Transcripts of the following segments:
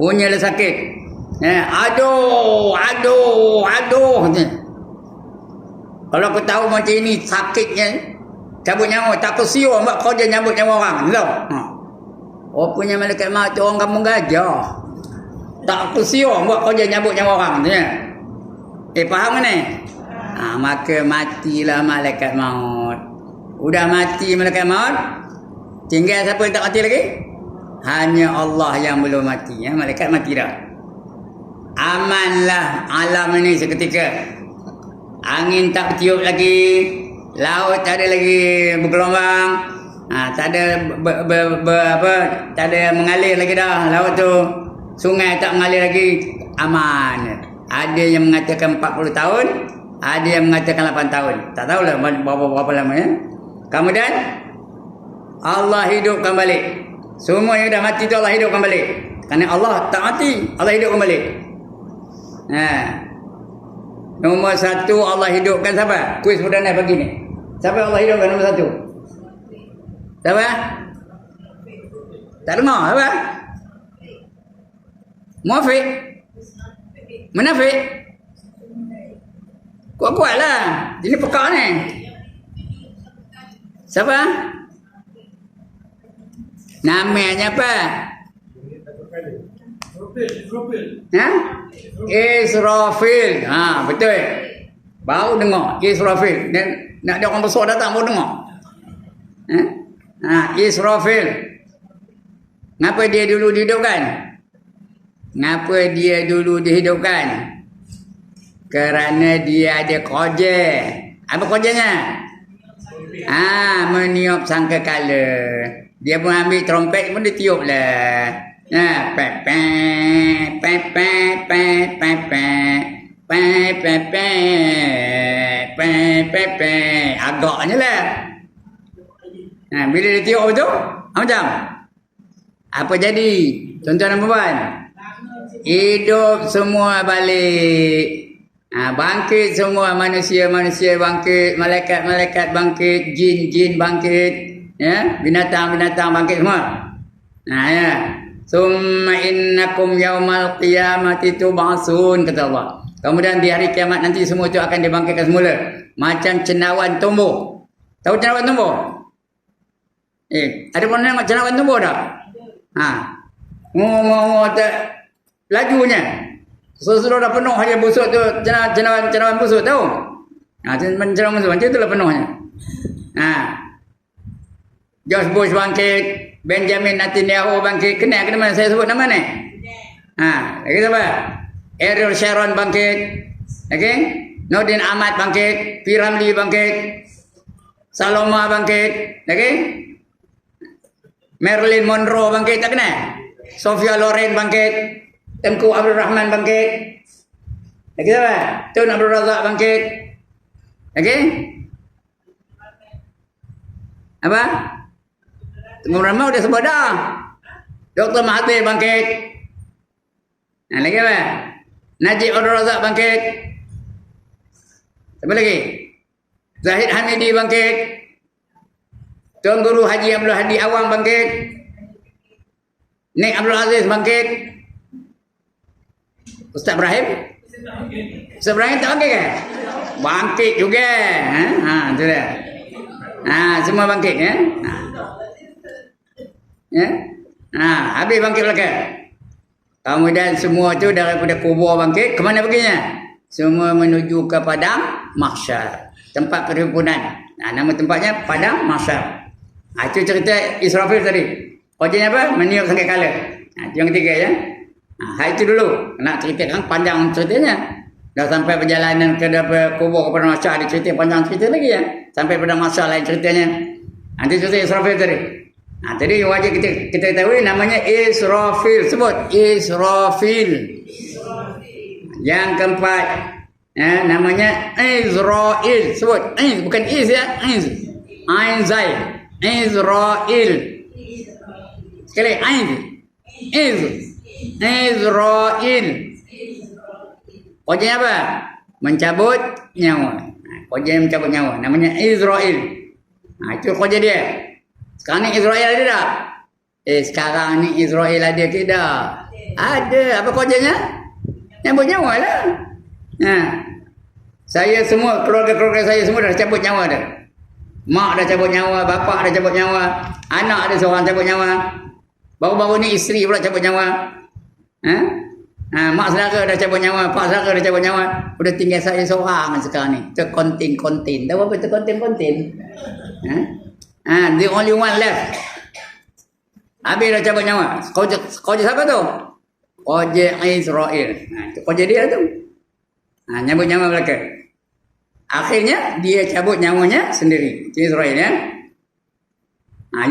Punyalah sakit. Aduh. Kalau aku tahu macam ini sakitnya, cabut nyawa, tak kesiu buat kerja nyambut nyawa orang. Tahu? Punya malaikat maut orang kampung gajah. Tak kesiu buat kerja nyambut nyawa orang. Faham ni? Maka matilah malaikat maut. Udah mati malaikat maut, tinggal siapa yang tak mati lagi? Hanya Allah yang belum mati. Malaikat mati dah. Amanlah alam ini seketika. Angin tak bertiup lagi, laut tak ada lagi bergelombang, tak ada tak ada mengalir lagi dah laut tu. Sungai tak mengalir lagi, aman. Ada yang mengatakan 40 tahun, ada yang mengatakan 8 tahun. Tak tahulah berapa lama ya. Kemudian Allah hidupkan balik. Semua yang dah mati tu Allah hidupkan balik. Kerana Allah tak mati, Allah hidupkan balik. Nombor 1 Allah hidupkan siapa? Kuis perdana pagi ni. Siapa Allah hidupkan nombor 1? Siapa? Tak dengar apa? Muafiq? Munafik? Kuat-kuat lah. Ini pekak ni. Siapa? Namanya apa? Israfil. Betul. Baru dengar Israfil. Dan nak ada orang besar datang baru dengar. Israfil. Ngapa dia dulu dihidupkan? Kerana dia ada kerja. Apa kerjanya? Meniup sangkakala. Dia pun ambil trompet pun dia tiup lah. Agaknya lah. Bila dia tiup tu, macam apa jadi? Tuan-tuan dan puan, hidup semua balik. Bangkit semua, manusia bangkit, malaikat bangkit, jin bangkit. Binatang-binatang bangkit semua. Summa innakum yaumal qiyamati tub'atsun, kata Allah. Kemudian di hari kiamat nanti semua itu akan dibangkitkan semula. Macam cendawan tumbuh. Tahu cendawan tumbuh? Ada pernah tengok cendawan tumbuh tak? Ngomong tak lajunya. Sesudah dah penuh aja busuk tu, cendawan busuk tahu? Cendawan busuk macam itulah penuhnya. George Bush bangkit, Benjamin Netanyahu bangkit. Kenal ke mana saya sebut nama ni? Lagi siapa? Ariel Sharon bangkit. Okay? Nordin Ahmad bangkit, P. Ramlee bangkit, Saloma bangkit. Okay? Marilyn Monroe bangkit, tak kenal? Sophia Loren bangkit, Tengku Abdul Rahman bangkit. Lagi siapa? Tun Abdul Razak bangkit. Okay? Apa? Tengku Rahman udah sebut dah. Dr. Mahathir bangkit. Lagi apa? Najib Abdul Razak bangkit. Siapa lagi? Zahid Hamidi bangkit. Tuan Guru Haji Abdul Hadi Awang bangkit. Nik Abdul Aziz bangkit. Ustaz Ibrahim? Ustaz Ibrahim tak bangkit ke? Bangkit juga. Itu dah. Semua bangkit ya. Habis bangkit belakang. Kemudian semua tu daripada kubur bangkit, ke mana perginya? Semua menuju ke padang mahsyar, tempat perhimpunan. Nama tempatnya padang mahsyar. Itu cerita Israfil tadi. Kerjanya apa? Meniup sangkakala. Itu yang ketiga ya. Itu dulu. Nak ceritakan panjang ceritanya. Dah sampai perjalanan ke kubur kepada mahsyar, ada cerita panjang cerita lagi ya. Sampai pada mahsyar lain ceritanya. Nanti cerita Israfil tadi. Tadi wajib kita ketahui namanya Israfil. Sebut Israfil. Yang keempat namanya Israel. Sebut bukan Is ya. Ain Zai. Israel. Sekali Israel. Kerjanya apa? Mencabut nyawa. Kerja mencabut nyawa. Namanya Israel. Itu kerja dia. Sekarang ni Israel ada tak? Sekarang ni Israel ada ke tak? Ada. Apa kerjanya? Cabut nyawa lah. Ha. Saya semua, keluarga-keluarga saya semua dah cabut nyawa dah. Mak dah cabut nyawa, bapak dah cabut nyawa, anak ada seorang cabut nyawa. Baru-baru ni isteri pula cabut nyawa. Ha? Mak saudara dah cabut nyawa, pak saudara dah cabut nyawa. Udah tinggal saya seorang sekarang ni. Terkontin-kontin. Tahu apa terkontin-kontin? The only one left. Habis dah cabut nyawa. Kau siapa tu? Koja Israel. Itu koja dia tu. Nyabut nyawa belaka. Akhirnya dia cabut nyawanya sendiri. Itu Israel ya.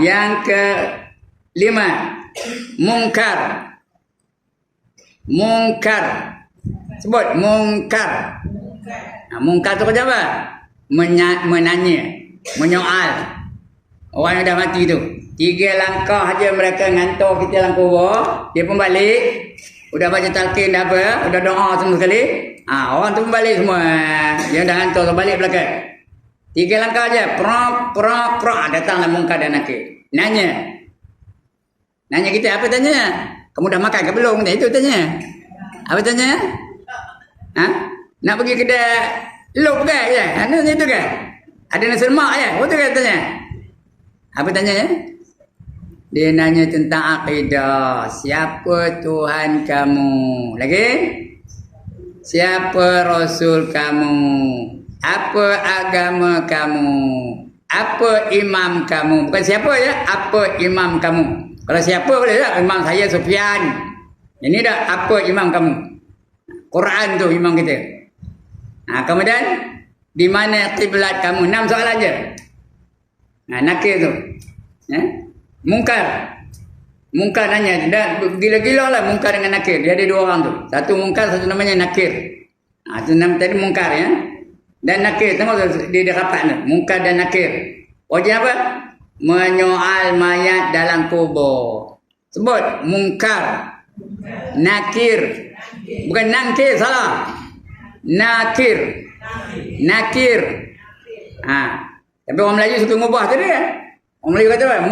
Yang ke-5, mungkar. Mungkar. Sebut mungkar. Mungkar tu kerja apa? Menanya, menyoal. Orang yang dah mati tu. 3 langkah aja mereka ngantor kita dalam kubur, dia pun balik. Udah baca talqin dah apa, udah doa semua sekali. Orang tu pun balik semua. Yang dah ngantor tu balik belakang. 3 langkah aja, prok datanglah mungkar dan nakir. Nanya kita, apa tanya? Kamu dah makan ke belum? Itu tanya. Apa tanya? Nak pergi kedai luk ke? Ya, itu ke? Ada nasi lemak ya? Betul ke tanya? Apa tanya ya? Dia nanya tentang akidah. Siapa Tuhan kamu? Lagi? Siapa Rasul kamu? Apa agama kamu? Apa imam kamu? Bukan siapa ya? Apa imam kamu? Kalau siapa boleh tak? Imam saya Sufyan. Ini dah apa imam kamu? Quran tu imam kita. Kemudian di mana kiblat kamu? 6 soalan je. Nakir tu. Mungkar nanya. Dan gila-gila lah mungkar dengan nakir. Dia ada 2 orang tu. Satu mungkar, satu namanya nakir. Itu nama tadi mungkar ya. Dan nakir. Tengok dia rapat tu. Mungkar dan nakir. Wajah apa? Menyoal mayat dalam kubur. Sebut mungkar. Nakir. Bukan nangkir, salah. Nakir. Tapi orang Melayu suka ngubah tadi ya. Orang Melayu kata apa?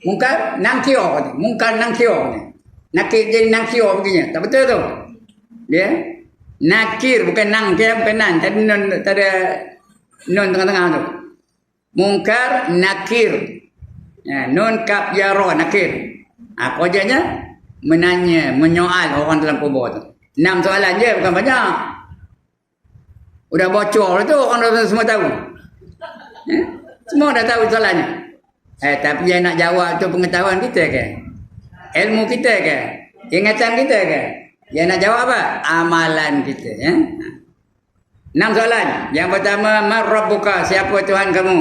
Mungkar nangkio. Mungkar nangkio. Nakir jadi nangkio begini. Tak betul tu. Dia nakir bukan nangkir, bukan nan. Tadi non tak ada non tengah-tengah tu. Mungkar nakir. Nun kaf ya ra nakir. Kerjanya menanya, menyoal orang dalam kubur tu. 6 soalan je, bukan banyak. Udah bocor tu, orang dah semua tahu. Semua dah tahu soalannya. Tapi yang nak jawab tu pengetahuan kita ke? Ilmu kita ke? Ingatan kita ke? Yang nak jawab apa? Amalan kita. 6 soalan. Yang pertama, man rabbuka? Siapa Tuhan kamu?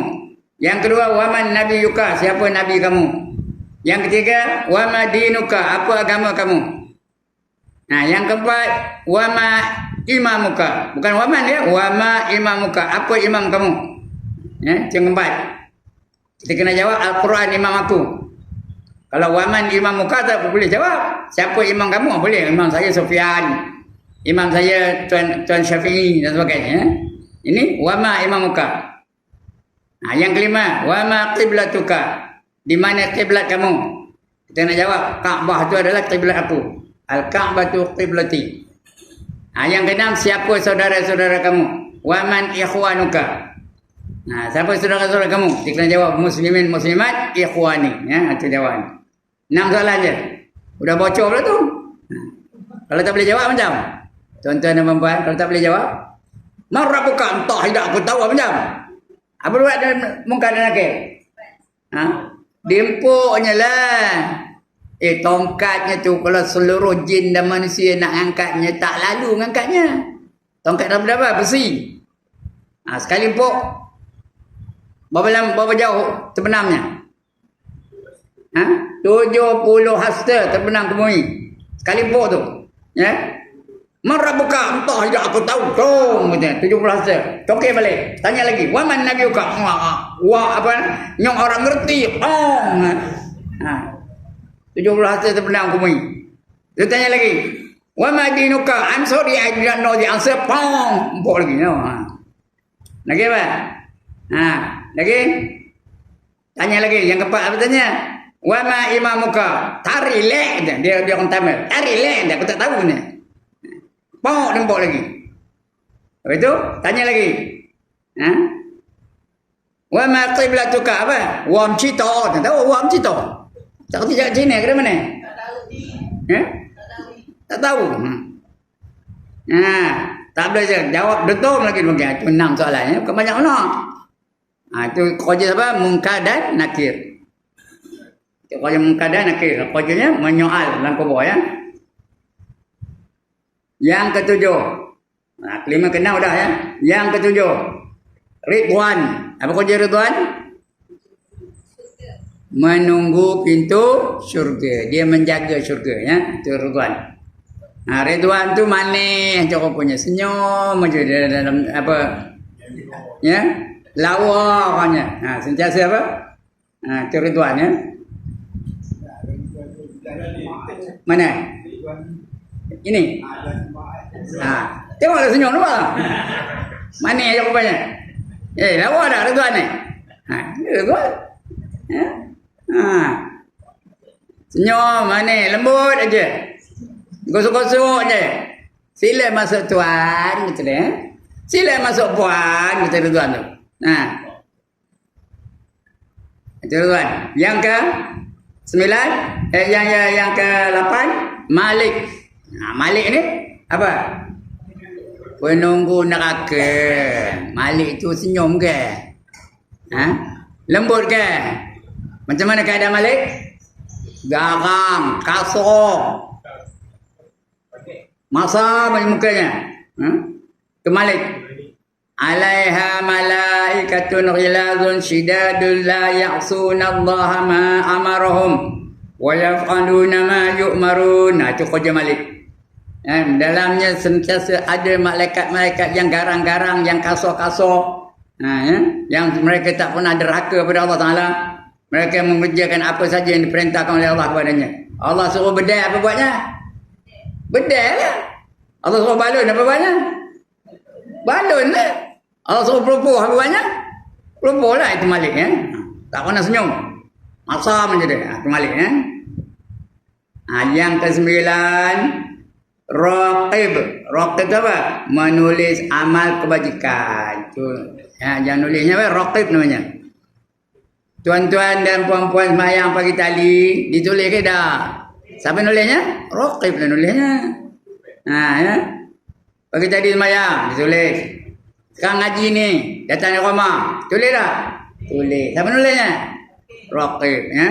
Yang kedua, waman nabiyuka? Siapa nabi kamu? Yang ketiga, wama dinuka? Apa agama kamu? Yang keempat, wama imamuka? Bukan waman ya, wama imamuka? Apa imam kamu? Yang keempat. Kita kena jawab Al-Quran imam aku. Kalau waman imam muka tak boleh jawab. Siapa imam kamu? Boleh. Imam saya Sufyan. Imam saya Tuan Syafi'i dan sebagainya. Ini wama imam muka. Yang kelima, wama qiblatuka? Di mana kiblat kamu? Kita nak jawab. Kaabah itu adalah kiblat aku. Al-Ka'batu qiblati. Yang keenam, siapa saudara-saudara kamu? Waman ikhwanuka? Siapa saudara-saudara kamu? Dia kena jawab muslimin muslimat ikhwani. Itu jawapan. 6 soalan je. Udah bocor pula tu. Kalau tak boleh jawab macam? Tuan-tuan dan puan-puan, kalau tak boleh jawab, marah bukan entah tidak aku tahu macam. Apa buat dan mungkar dan nakir? Dempuknya lah. Tongkatnya tu kalau seluruh jin dan manusia nak angkatnya, tak lalu ngangkatnya. Tongkat daripada apa? Besi. Sekali empuk. Berapa jauh terbenamnya? 70 hasta terbenam ke bumi. Sekali empuk tu. Ya. Marah buka entah tidak aku tahu. Tong kata 70 hasta. Tokek balik. Tanya lagi. Waman nabiyuka? Wah apa? Nyong orang ngerti. 70 hasta terbenam ke bumi. Dia tanya lagi. Wama dinuka? I'm sorry I didn't know the answer. Empuk lagi. Lagi apa? Lagi? Tanya lagi. Yang keempat apa tanya? Wa ma imamuka. Tari lek dia orang Tamil. Tari lek dia, aku tak tahu ni. Pok nembok lagi. Lepas tu tanya lagi. Ha? Wa ma qiblatuka apa? Wam cito. Tak tahu wam cito. Tak kerti cakap Cina ke mana? Tak tahu. Ha? Tak tahu. Tak boleh jawab betul lagi mungkin. Itu 6 soalannya. Bukan banyak mana. Itu kerja apa? Munkar dan nakir. Itu kerja munkar dan nakir. Kerjanya menyoal dalam kubur ya. Yang ketujuh. Kelima kenal dah ya. Yang ketujuh. Ridwan. Apa kerja Ridwan? Menunggu pintu syurga. Dia menjaga syurga ya. Itu Ridwan. Ridwan tu manis cara punya, senyum aja dalam apa? Ya. Lawa orangnya. Sentiasa apa? Itu Ridwan ya. Mana? Ini. Tengoklah senyum nampak. Manis cara punya. Lawa dah Ridwan ni. Ridwan. Ya. Senyum manis, lembut aja. Gosok-gosok je. Sila masuk tuan gitu deh. Sila masuk puan gitu tuan tu. Itu tuan. Yang ke 9, yang ke 8 Malik. Malik ni apa? Penunggu neraka. Malik tu senyum ke? Lembut ke? Macam mana keadaan Malik? Garang, kasar. Masa bagi mukanya. Kemalik. Alaiha malaikatun ghilazun shidadun la ya'suna Allah ma amarahum wa yaf'aluna ma yu'marun. Itu kerja Malik. Dalamnya sentiasa ada malaikat-malaikat yang garang-garang, yang kasar-kasar. Yang mereka tak pernah derhaka kepada Allah Ta'ala. Mereka mengerjakan apa saja yang diperintahkan oleh Allah kepadanya. Allah suruh bedai apa buatnya? Bedai lah. Allah suruh balun apa buatnya? Balun lah. Allah suruh pelupuh apa buatnya? Pelupuh lah. Itu Malik ya. Tak pernah senyum. Masa macam dia. Itu Malik ya. Yang ke-9 Raqib. Raqib tu apa? Menulis amal kebajikan. Tu. Jangan nulisnya apa? Raqib namanya. Tuan-tuan dan puan-puan semayang pagi tadi ditulis ke dah? Siapa nulisnya? Raqib lah nulisnya. Ya. Pagi tadi semayang ditulis. Sekarang ngaji ni datang di rumah. Tulis dah? Tulis. Siapa nulisnya? Raqib ya.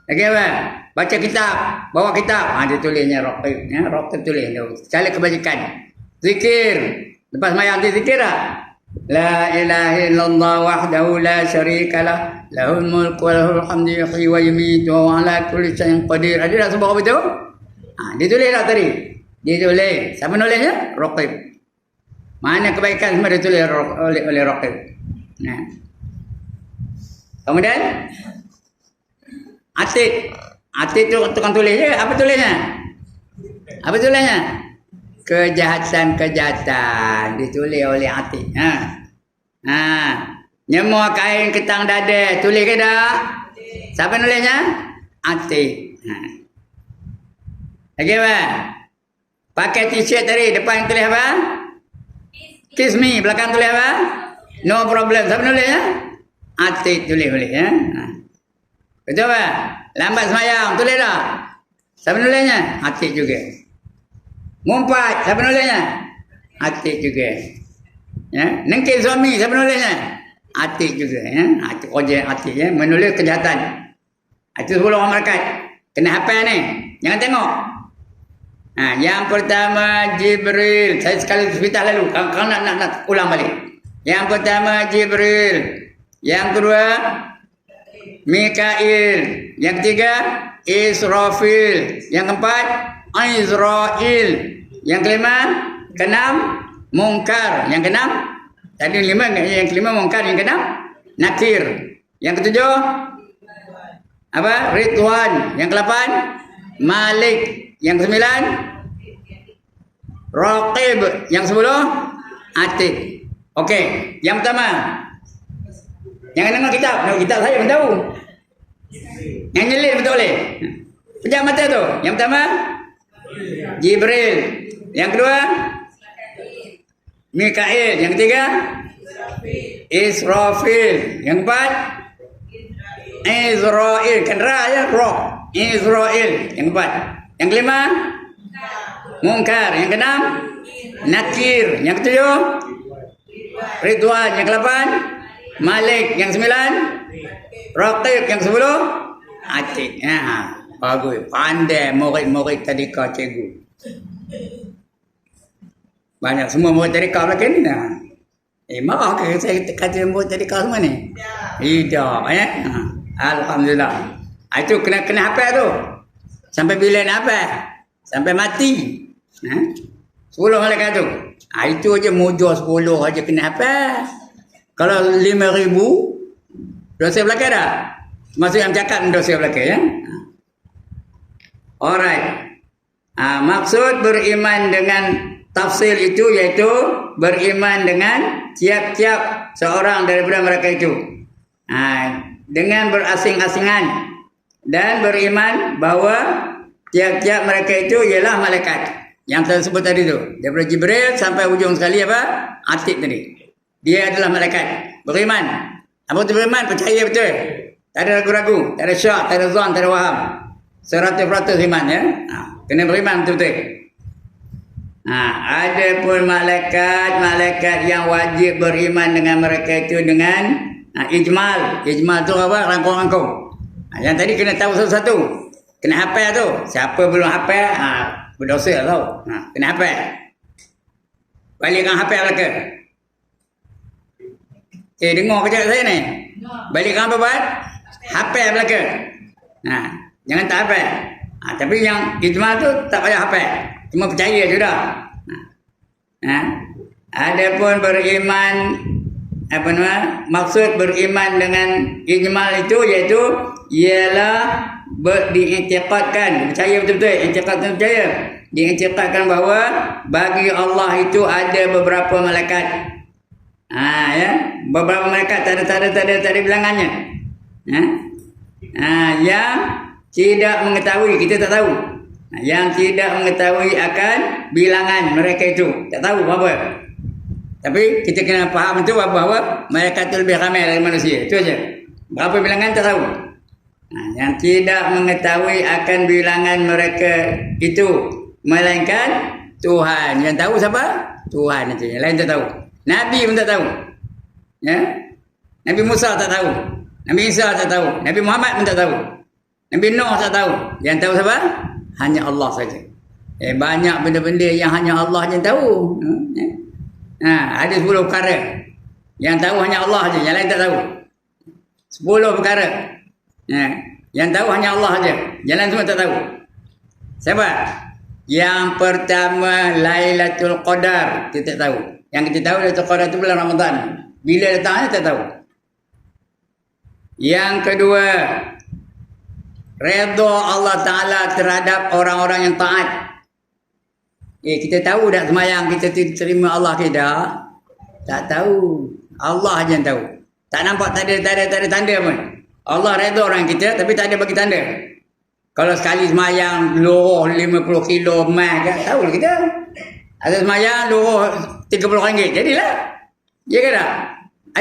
Lagi apa? Baca kitab, bawa kitab. Ditulisnya Raqib ya. Raqib tulis. Cari kebajikan. Zikir. Lepas semayang zikir dah? La ilaha illallah wahdahu la syarikalah lahul mulku wa lahul hamdu yuhyi wa yumiitu wa ala kulli syai'in qadir. Ada tak sebut apa tu? Dia tulis dah tadi. Dia tulis. Siapa nulisnya? Raqib. Mana kebaikan semua ditulis oleh Raqib. Kemudian Atid. Atid tu tukang tulis je. Apa tulisnya? Apa tulisnya? Kejahatan-kejahatan ditulis oleh Atid. Nyemua kain ketang dada tulis ke dah? Siapa nulisnya? Atid. Lagi apa? Pakai t-shirt tadi depan tulis apa? Kiss me. Belakang tulis apa? No problem. Siapa nulisnya? Atid tulis ya. Betul apa? Lambat semayang tulis dah? Siapa nulisnya? Atid juga. Ngumpat, siapa nulisnya? Atid juga. Ya, nengkil suami, siapa nulisnya? Atid juga ya. Itu kerja Atid ya, menulis kejahatan. Itu 10 orang malaikat. Kena hafal ni. Jangan tengok. Yang pertama Jibril. Saya sekali cerita lalu, kalau nak ulang balik. Yang pertama Jibril. Yang kedua Mikail. Yang ketiga Israfil. Yang keempat Israel. Yang kelima, keenam Munkar. Yang keenam tadi 5, yang kelima Munkar, yang keenam Nakir. Yang ketujuh apa? Ridwan. Yang ke-8 Malik. Yang ke-9 Raqib. Yang 10 Atid. Okey, yang pertama. Jangan dengar kitab. Kitab saya pun tahu. Yang nyelip betul boleh. Pejam mata tu. Yang pertama Jibril. Yang kedua Mikail. Yang ketiga Israfil. Yang keempat Israel. Kan ra ya, roh. Israel. Yang keempat. Yang kelima Munkar. Yang keenam Nakir. Yang ketujuh Ridwan. Yang ke-8 Malik. Yang 9 Raqib. Yang 10 Atid. Bagus. Pandai murid-murid tadika cikgu. Banyak semua murid tadika belakang ni. Marah ke saya kata murid tadika semua ni? Tidak. Alhamdulillah. Itu kena hafal tu. Sampai bila nak hafal? Sampai mati. 10 malaikat tu. Itu aja mujur 10 aja kena hafal. Kalau 5,000 dosa belakang dah. Maksud yang cakap dosa belakang ya. Alright. Maksud beriman dengan tafsir itu iaitu beriman dengan tiap-tiap seorang daripada mereka itu. Dengan berasing-asingan dan beriman bahawa tiap-tiap mereka itu ialah malaikat. Yang saya sebut tadi tu. Daripada Jibril sampai ujung sekali apa? Atid tadi. Dia adalah malaikat. Beriman. Apa tu beriman? Percaya betul. Tak ada ragu-ragu. Tak ada syak, tak ada zon, tak ada waham. 100% iman ya. Kena beriman betul-betul. Ada pun malaikat yang wajib beriman dengan mereka itu dengan ijmal. Ijmal tu apa? Rangkung-rangkung. Yang tadi kena tahu satu-satu. Kena hafal tu. Siapa belum hafal, berdosa tau. Kena hafal. Balikkan hafal belakang. Dengar kejap saya ni. Balikkan apa buat? Hafal belakang. Jangan tak hafal. Tapi yang ijmal tu tak payah hafal. Cuma percaya je dah. Adapun beriman maksud beriman dengan ijmal itu iaitu ialah diiktikadkan, percaya betul-betul, iktikadkan percaya. Diiktikadkan bahawa bagi Allah itu ada beberapa malaikat. Ya, beberapa malaikat tak ada bilangannya. Yang tidak mengetahui, kita tak tahu. Yang tidak mengetahui akan bilangan mereka itu, tak tahu apa. Tapi kita kena faham itu bahawa malaikat itu lebih ramai dari manusia. Itu aja. Berapa bilangan tak tahu. Yang tidak mengetahui akan bilangan mereka itu melainkan Tuhan. Yang tahu siapa? Tuhan itu. Yang lain tak tahu. Nabi pun tak tahu. Ya? Nabi Musa tak tahu. Nabi Isa tak tahu. Nabi Muhammad pun tak tahu. Nabi Nuh tak tahu. Yang tahu siapa? Hanya Allah saja. Banyak benda-benda yang hanya Allah je tahu. Ada 10 perkara. Yang tahu hanya Allah saja. Yang lain tak tahu. 10 perkara. Yang tahu hanya Allah saja. Yang lain semua tak tahu. Siapa? Yang pertama Lailatul Qadar. Kita tak tahu. Yang kita tahu Lailatul Qadar itu bulan Ramadan. Bila datangnya tak tahu. Yang kedua, redha Allah Ta'ala terhadap orang-orang yang taat. Kita tahu tak semayang kita terima Allah ke tak? Tak tahu. Allah je yang tahu. Tak nampak, tak ada tanda pun. Allah redha orang kita tapi tak ada bagi tanda. Kalau sekali semayang luruh 50 kilo emas ke, tahu kita. Ada semayang luruh RM30. Jadilah. Ya ke tak?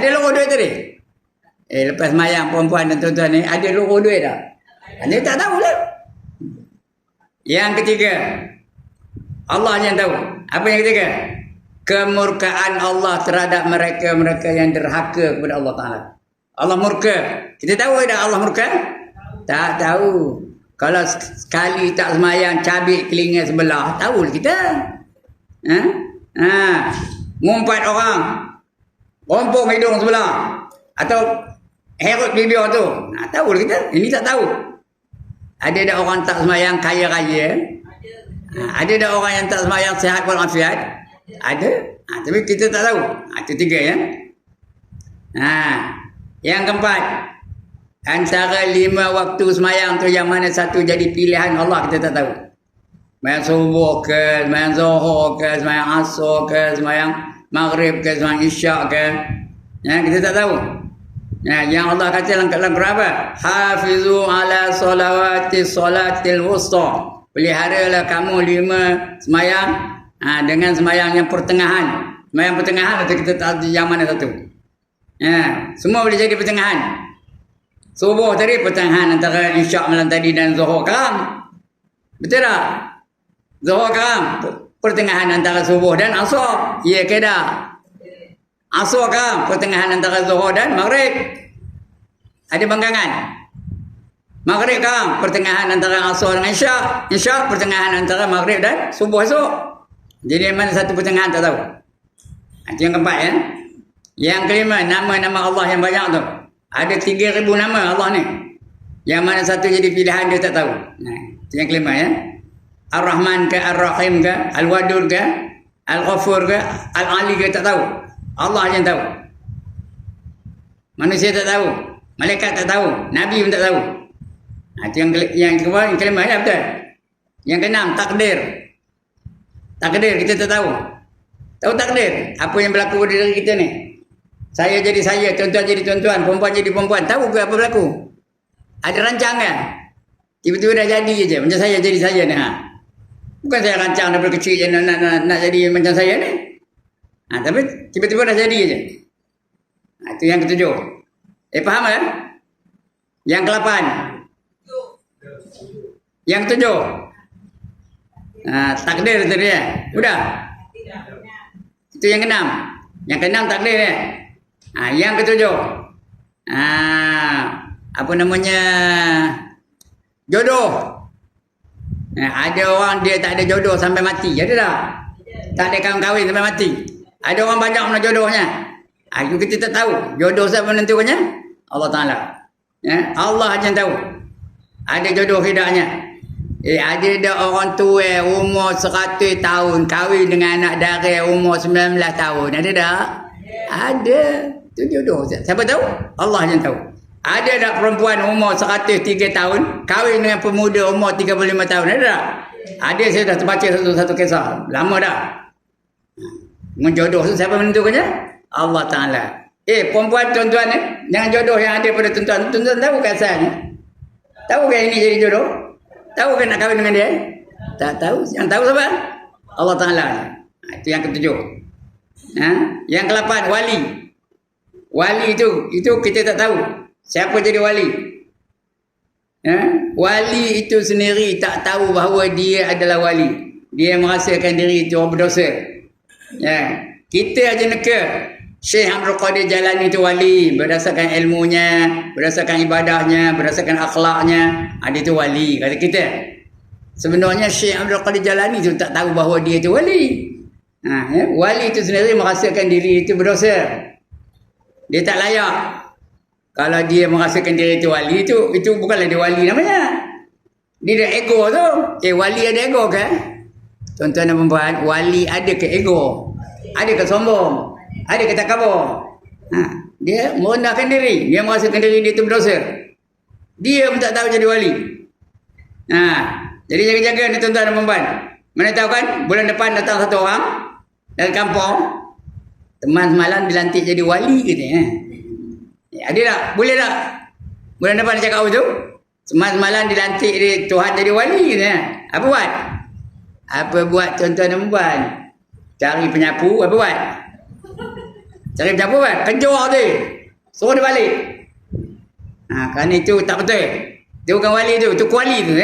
Ada luruh duit tadi? Lepas semayang perempuan dan tuan-tuan ni ada luruh duit tak? Anda tak tahu lah. Yang ketiga, Allah yang tahu. Apa yang ketiga? Kemurkaan Allah terhadap mereka-mereka yang derhaka kepada Allah Ta'ala. Allah murka. Kita tahu tak Allah murka? Tak tahu. Kalau sekali tak semayang cabik telinga sebelah, tahu kita. Ngumpat orang, rompong hidung sebelah, atau herut bibir tu, tahu kita. Ini tak tahu. Ada tak orang tak semayang kaya raya? Ada tak orang yang tak semayang sihat walafiat? Ada. Tapi kita tak tahu. Itu 3 ya. Yang keempat, antara 5 waktu semayang tu yang mana satu jadi pilihan Allah kita tak tahu. Semayang subuh ke, semayang zuhur ke, semayang asar ke, semayang maghrib ke, semayang isyak ke. Kita tak tahu. Yang Allah kata dalam Quran apa? Hafizu ala salatil wusta. Peliharalah kamu 5 semayang dengan semayang yang pertengahan. Semayang pertengahan atau kita tahu yang mana satu. Semua boleh jadi pertengahan. Subuh tadi pertengahan antara isyak malam tadi dan zuhur karam. Betul tak? Zuhur karam pertengahan antara subuh dan asar. Ya ke tak? Asar karam pertengahan antara zuhur dan maghrib. Ada banggangan. Maghrib karam pertengahan antara asar dengan isyak. Isyak pertengahan antara maghrib dan subuh esok. Jadi mana satu pertengahan tak tahu. Itu yang keempat ya. Yang kelima, nama-nama Allah yang banyak tu. Ada 3,000 nama Allah ni. Yang mana satu jadi pilihan dia tak tahu. Itu yang kelima ya. Ar-Rahman ke, Ar-Rahim ke, Al-Wadud ke, Al-Ghafur ke, Al-Ali ke, tak tahu. Allah yang tahu. Manusia tak tahu. Malaikat tak tahu. Nabi pun tak tahu. Itu yang kelima ya, betul. Yang keenam, takdir. Takdir kita tak tahu. Tahu takdir? Apa yang berlaku pada diri kita ni? Saya jadi saya, tuan-tuan jadi tuan-tuan, perempuan jadi perempuan. Tahu ke apa berlaku? Ada rancangan. Tiba-tiba dah jadi je. Macam saya jadi saya ni. Bukan saya rancang daripada kecil je nak jadi macam saya ni. Tapi tiba-tiba dah jadi je. Itu yang ketujuh. Faham kan? Yang ke-8. Yang ke-7. Takdir tadi ya. Sudah. Itu yang ke-6. Yang ke-6 takdir ya. Yang ke-7. Apa namanya? Jodoh. Ada orang dia tak ada jodoh sampai mati. Ada tak? Tak ada kahwin sampai mati. Ada orang banyak mana jodohnya. Itu kita tak tahu. Jodoh siapa menentukannya? Allah Ta'ala. Allah saja yang tahu. Ada jodoh tidaknya. Ada dah orang tua umur 100 tahun kahwin dengan anak dara umur 19 tahun. Ada tak? Ada. Itu jodoh. Siapa tahu? Allah yang tahu. Ada tak perempuan umur 103 tahun kahwin dengan pemuda umur 35 tahun? Ada tak? Ada, saya dah terbaca satu kisah. Lama dah. Menjodoh tu siapa menentukannya? Allah Ta'ala. Perempuan tuan-tuan ni, dengan jodoh yang ada pada tuan-tuan. Tuan-tuan tahu ke asalnya? Tahu ke ini jadi jodoh? Tahu ke nak kahwin dengan dia? Tak tahu. Yang tahu siapa? Allah Ta'ala. Itu yang ketujuh. Yang ke-8, wali. Wali itu kita tak tahu. Siapa jadi wali? Wali itu sendiri tak tahu bahawa dia adalah wali. Dia merasakan diri itu orang berdosa. Kita aja neka Syekh Abdul Qadir Jalani itu wali berdasarkan ilmunya, berdasarkan ibadahnya, berdasarkan akhlaknya. Dia itu wali kata kita. Sebenarnya Syekh Abdul Qadir Jalani itu tak tahu bahawa dia itu wali. Wali itu sendiri merasakan diri itu berdosa. Dia tak layak. Kalau dia merasakan diri itu wali, itu bukanlah dia wali namanya. Dia ada ego tu. Wali ada ego ke? Tuan-tuan dan puan, wali ada ke ego? Ada ke sombong? Ada ke takabur? Dia merendahkan diri. Dia merasakan diri dia itu berdosa. Dia pun tak tahu jadi wali. Jadi jaga-jaga ni tuan-tuan dan puan. Mana tahu kan, bulan depan datang satu orang dari kampung. Teman semalam dilantik jadi wali katanya. Ada tak? Boleh tak? Bulan depan dia cakap apa tu? Semalam dilantik Tuhan jadi wali katanya. Apa buat? Apa buat tuan-tuan dan puan? Cari penyapu, apa buat? Cari penyapu buat? Kejar dia. Suruh dia balik. Kerana itu tak betul. Dia bukan wali tu, itu kuali tu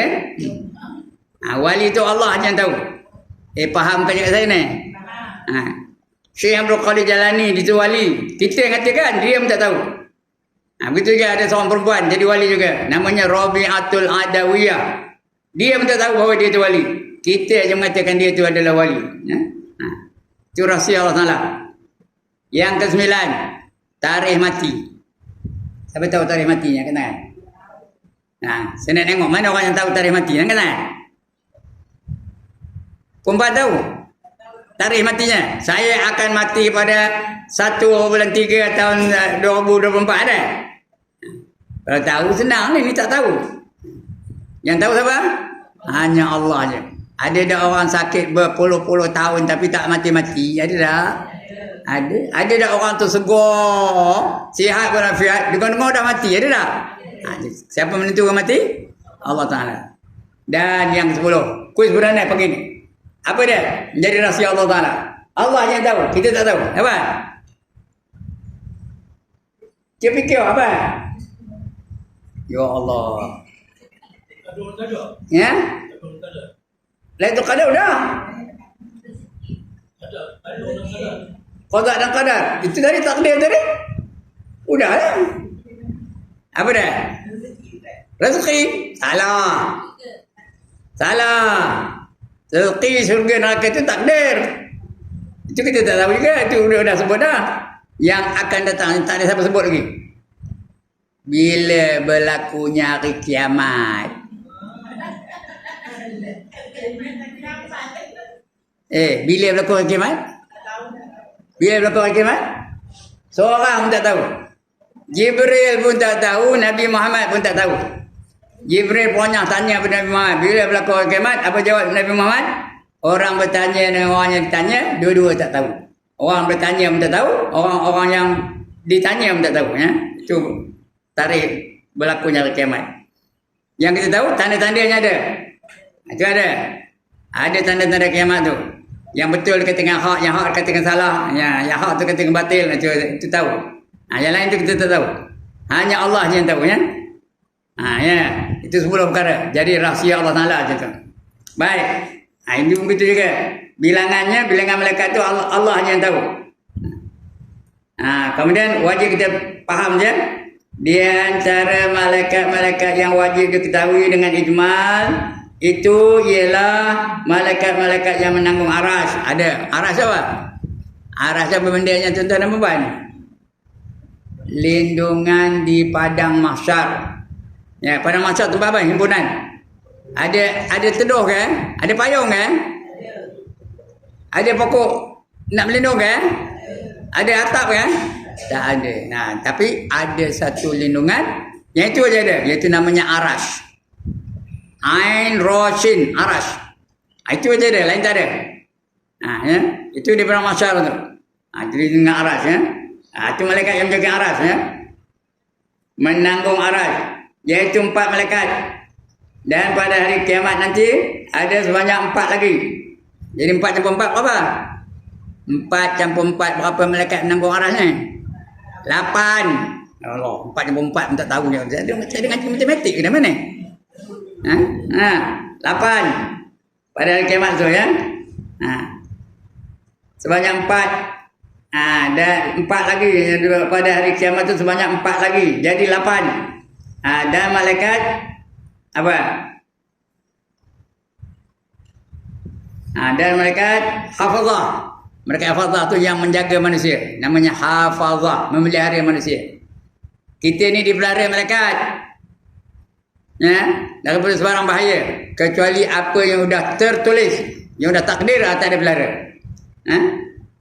wali tu Allah yang tahu. Faham kan saya ni? Syekh Abdul Qadir Jalani itu wali. Kita yang katakan dia pun tak tahu. Begitu juga ada seorang perempuan jadi wali juga. Namanya Rabi'atul Adawiyah. Dia pun tak tahu bahawa dia itu wali. Kita aja mengatakan dia itu adalah wali. Itu rahsia Allah Ta'ala. Yang ke-9, tarikh mati. Siapa tahu tarikh matinya? Kenal? Saya nak tengok mana orang yang tahu tarikh mati. Kenal? Perempuan tahu tarikh matinya. Saya akan mati pada 1 bulan 3 tahun 2024 ada. Kalau tahu senang ni tak tahu. Yang tahu siapa? Hanya Allah je. Ada dah orang sakit berpuluh-puluh tahun tapi tak mati-mati. Ada tak? Ada dah orang tu segar, sihat walafiat, dengar-dengar dah mati, ada tak? Siapa menentukan mati? Allah Ta'ala. Dan yang 10, kuis beranak pagi ni. Apa dia? Menjadi rahsia Allah Ta'ala. Allah yang tahu, kita tak tahu. Apa? Dia fikir apa? Ya Allah. Ya? Lailatul Qadar dah. Qada dan qadar. Itu tadi takdir tadi. Udah lah. Apa dah? Rezeki. Salah. Rezeki surga neraka itu takdir. Itu kita tak tahu juga. Itu dah sebut dah. Yang akan datang tak ada siapa sebut lagi. Bila berlakunya hari kiamat. Bila berlaku hari kiamat? Bila berlaku hari kiamat? Seorang pun tak tahu. Jibril pun tak tahu, Nabi Muhammad pun tak tahu. Jibril banyak tanya kepada Nabi Muhammad, bila berlaku hari kiamat? Apa jawab Nabi Muhammad? Orang bertanya dan orang yang ditanya, dua-dua tak tahu. Orang bertanya pun tak tahu, orang-orang yang ditanya pun tak tahu. Ya? Itu tarikh berlakunya hari kiamat. Yang kita tahu, tanda-tandanya ada. Itu ada. Ada tanda-tanda kiamat tu. Yang betul katakan hak, yang hak katakan salah, yang hak tu katakan batil, itu tahu. Yang lain tu kita tak tahu. Hanya Allah yang tahu ya. Ya, itu 10 perkara. Jadi rahsia Allah Taala macam tu. Baik. Ini begitu juga. Bilangan malaikat tu Allah yang tahu. Kemudian wajib kita faham je. Di antara malaikat-malaikat yang wajib diketahui dengan ijmal itu ialah malaikat-malaikat yang menanggung aras. Ada. Aras apa? Aras apa benda yang tuan-tuan dan puan? Lindungan di padang mahsyar. Ya, padang mahsyar tu apa? Himpunan. Ada teduh ke? Ada payung ke? Ada pokok nak melindung ke? Ada atap ke? Tak ada. Tapi ada satu lindungan yang itu aja ada, iaitu namanya aras. Ain Roshin aras. Itu aja ada, lain tak ada. Ya. Itu di padang mahsyar tu. Jadi dengan aras ya. Itu malaikat yang menjaga aras ya. Menanggung aras, iaitu 4 malaikat. Dan pada hari kiamat nanti ada sebanyak 4 lagi. Jadi 4 campur 4 berapa? 4 campur 4 berapa malaikat menanggung aras ni? 8. Allah, 4 campur 4 pun tak tahu dia. Dia ngaji matematik ke mana? 8 pada hari kiamat tu ya. Sebanyak 4. Dan 4 lagi pada hari kiamat tu sebanyak 4 lagi. Jadi 8. Dan malaikat apa? Dan malaikat hafazah. Malaikat hafazah tu yang menjaga manusia. Namanya hafazah, memelihara manusia. Kita ni dipelihara malaikat. Ya, daripada sebarang bahaya, kecuali apa yang sudah tertulis, yang sudah takdir tak ada pelihara.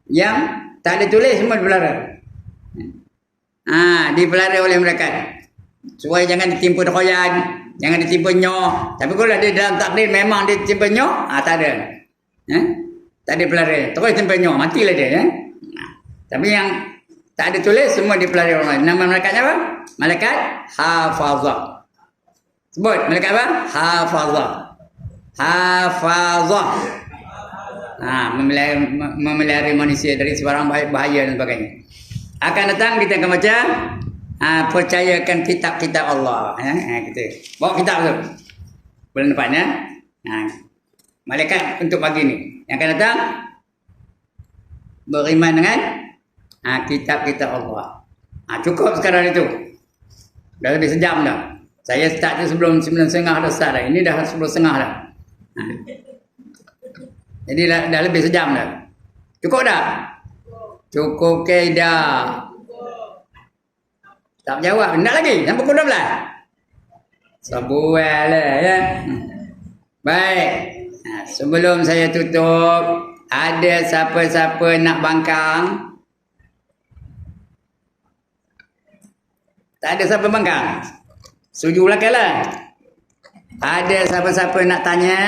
Yang tak ada tulis semua dipelihara. Dipelihara oleh mereka. Supaya jangan ditimpa khoyan, jangan ditimpa nyoh. Tapi kalau ada dalam takdir memang dia timpa nyoh, tak ada. Tak ada pelihara. Terus timpa nyoh, matilah dia. Tapi yang tak ada tulis semua dipelihara orang lain. Nama malaikatnya apa? Malaikat hafazah. Sebut malaikat apa? Hafazah. Memelihara manusia dari sebarang bahaya dan sebagainya. Akan datang kita akan baca percayakan kitab-kitab Allah. Kita bawa kitab tu. Bulan depan ya. Malaikat untuk pagi ni. Yang akan datang beriman dengan kitab-kitab Allah. Cukup sekarang itu. Dah lebih sejam dah. Saya start tu sebelum 9.30 dah start dah. Ini dah 10.30 dah. Jadi dah lebih sejam dah. Cukup dah? Cukup ke dah? Tak jawab. Nak lagi? Sampai pukul 12? Sebuah lah ya. Baik. Sebelum saya tutup, ada siapa-siapa nak bangkang? Tak ada siapa bangkang? Setuju belakang lah. Ada siapa-siapa nak tanya?